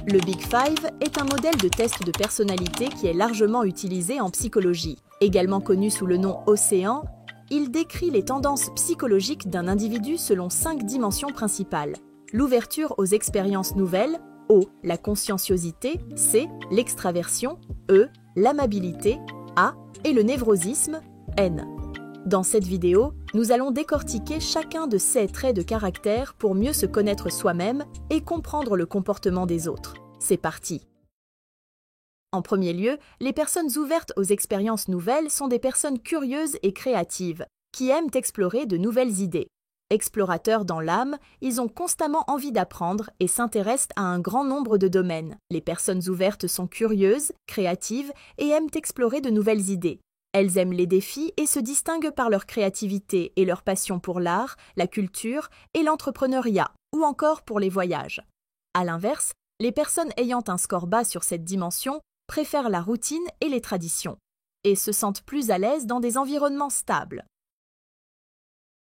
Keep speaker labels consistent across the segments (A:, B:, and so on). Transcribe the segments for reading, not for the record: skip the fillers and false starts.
A: Le Big Five est un modèle de test de personnalité qui est largement utilisé en psychologie. Également connu sous le nom Océan, il décrit les tendances psychologiques d'un individu selon 5 dimensions principales. L'ouverture aux expériences nouvelles, O, la conscienciosité, C, l'extraversion, E, l'amabilité, A, et le névrosisme, N. Dans cette vidéo, nous allons décortiquer chacun de ces traits de caractère pour mieux se connaître soi-même et comprendre le comportement des autres. C'est parti! En premier lieu, les personnes ouvertes aux expériences nouvelles sont des personnes curieuses et créatives, qui aiment explorer de nouvelles idées. Explorateurs dans l'âme, ils ont constamment envie d'apprendre et s'intéressent à un grand nombre de domaines. Les personnes ouvertes sont curieuses, créatives et aiment explorer de nouvelles idées. Elles aiment les défis et se distinguent par leur créativité et leur passion pour l'art, la culture et l'entrepreneuriat, ou encore pour les voyages. À l'inverse, les personnes ayant un score bas sur cette dimension préfèrent la routine et les traditions, et se sentent plus à l'aise dans des environnements stables.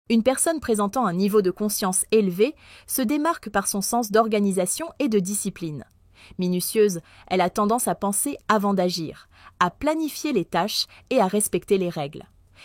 A: Une personne présentant un niveau de conscience élevé se démarque par son sens d'organisation et de discipline. Minutieuse, elle a tendance à penser avant d'agir, à planifier les tâches et à respecter les règles.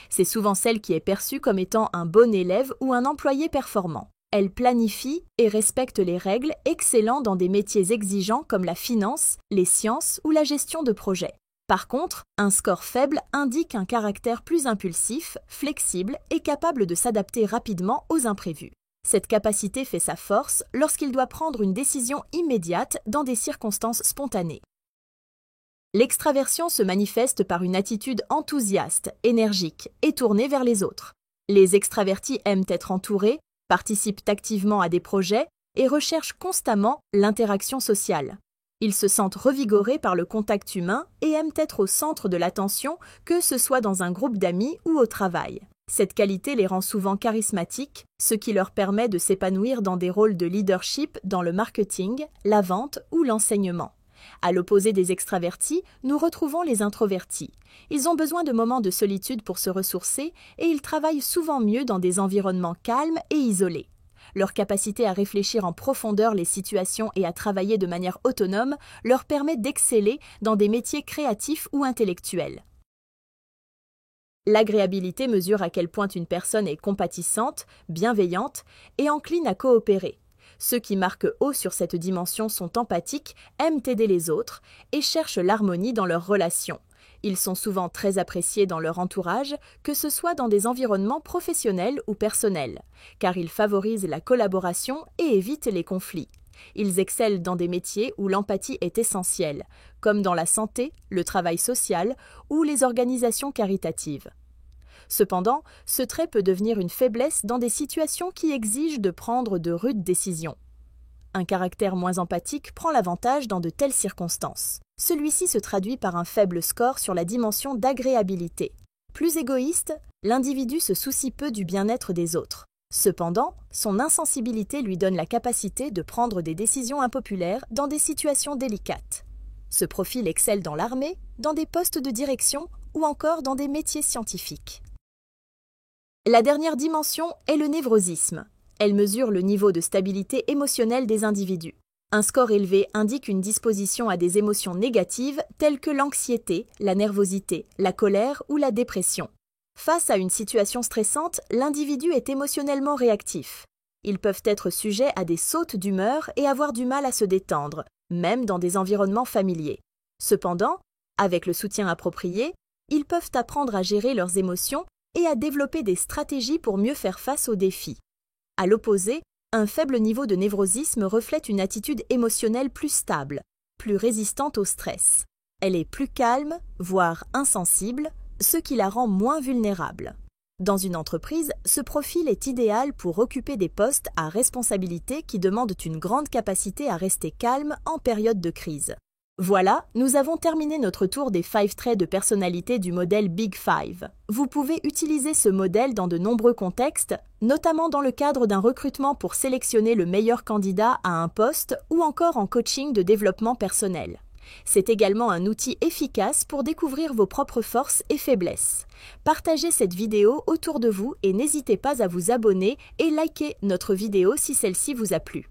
A: C'est souvent celle qui est perçue comme étant un bon élève ou un employé performant. Elle planifie et respecte les règles, excellant dans des métiers exigeants comme la finance, les sciences ou la gestion de projets. Par contre, un score faible indique un caractère plus impulsif, flexible et capable de s'adapter rapidement aux imprévus. Cette capacité fait sa force lorsqu'il doit prendre une décision immédiate dans des circonstances spontanées. L'extraversion se manifeste par une attitude enthousiaste, énergique et tournée vers les autres. Les extravertis aiment être entourés, participent activement à des projets et recherchent constamment l'interaction sociale. Ils se sentent revigorés par le contact humain et aiment être au centre de l'attention, que ce soit dans un groupe d'amis ou au travail. Cette qualité les rend souvent charismatiques, ce qui leur permet de s'épanouir dans des rôles de leadership dans le marketing, la vente ou l'enseignement. À l'opposé des extravertis, nous retrouvons les introvertis. Ils ont besoin de moments de solitude pour se ressourcer et ils travaillent souvent mieux dans des environnements calmes et isolés. Leur capacité à réfléchir en profondeur les situations et à travailler de manière autonome leur permet d'exceller dans des métiers créatifs ou intellectuels. L'agréabilité mesure à quel point une personne est compatissante, bienveillante et encline à coopérer. Ceux qui marquent haut sur cette dimension sont empathiques, aiment aider les autres et cherchent l'harmonie dans leurs relations. Ils sont souvent très appréciés dans leur entourage, que ce soit dans des environnements professionnels ou personnels, car ils favorisent la collaboration et évitent les conflits. Ils excellent dans des métiers où l'empathie est essentielle, comme dans la santé, le travail social ou les organisations caritatives. Cependant, ce trait peut devenir une faiblesse dans des situations qui exigent de prendre de rudes décisions. Un caractère moins empathique prend l'avantage dans de telles circonstances. Celui-ci se traduit par un faible score sur la dimension d'agréabilité. Plus égoïste, l'individu se soucie peu du bien-être des autres. Cependant, son insensibilité lui donne la capacité de prendre des décisions impopulaires dans des situations délicates. Ce profil excelle dans l'armée, dans des postes de direction ou encore dans des métiers scientifiques. La dernière dimension est le névrosisme. Elle mesure le niveau de stabilité émotionnelle des individus. Un score élevé indique une disposition à des émotions négatives telles que l'anxiété, la nervosité, la colère ou la dépression. Face à une situation stressante, l'individu est émotionnellement réactif. Ils peuvent être sujets à des sautes d'humeur et avoir du mal à se détendre, même dans des environnements familiers. Cependant, avec le soutien approprié, ils peuvent apprendre à gérer leurs émotions et à développer des stratégies pour mieux faire face aux défis. À l'opposé, un faible niveau de névrosisme reflète une attitude émotionnelle plus stable, plus résistante au stress. Elle est plus calme, voire insensible, ce qui la rend moins vulnérable. Dans une entreprise, ce profil est idéal pour occuper des postes à responsabilité qui demandent une grande capacité à rester calme en période de crise. Voilà, nous avons terminé notre tour des 5 traits de personnalité du modèle Big Five. Vous pouvez utiliser ce modèle dans de nombreux contextes, notamment dans le cadre d'un recrutement pour sélectionner le meilleur candidat à un poste ou encore en coaching de développement personnel. C'est également un outil efficace pour découvrir vos propres forces et faiblesses. Partagez cette vidéo autour de vous et n'hésitez pas à vous abonner et liker notre vidéo si celle-ci vous a plu.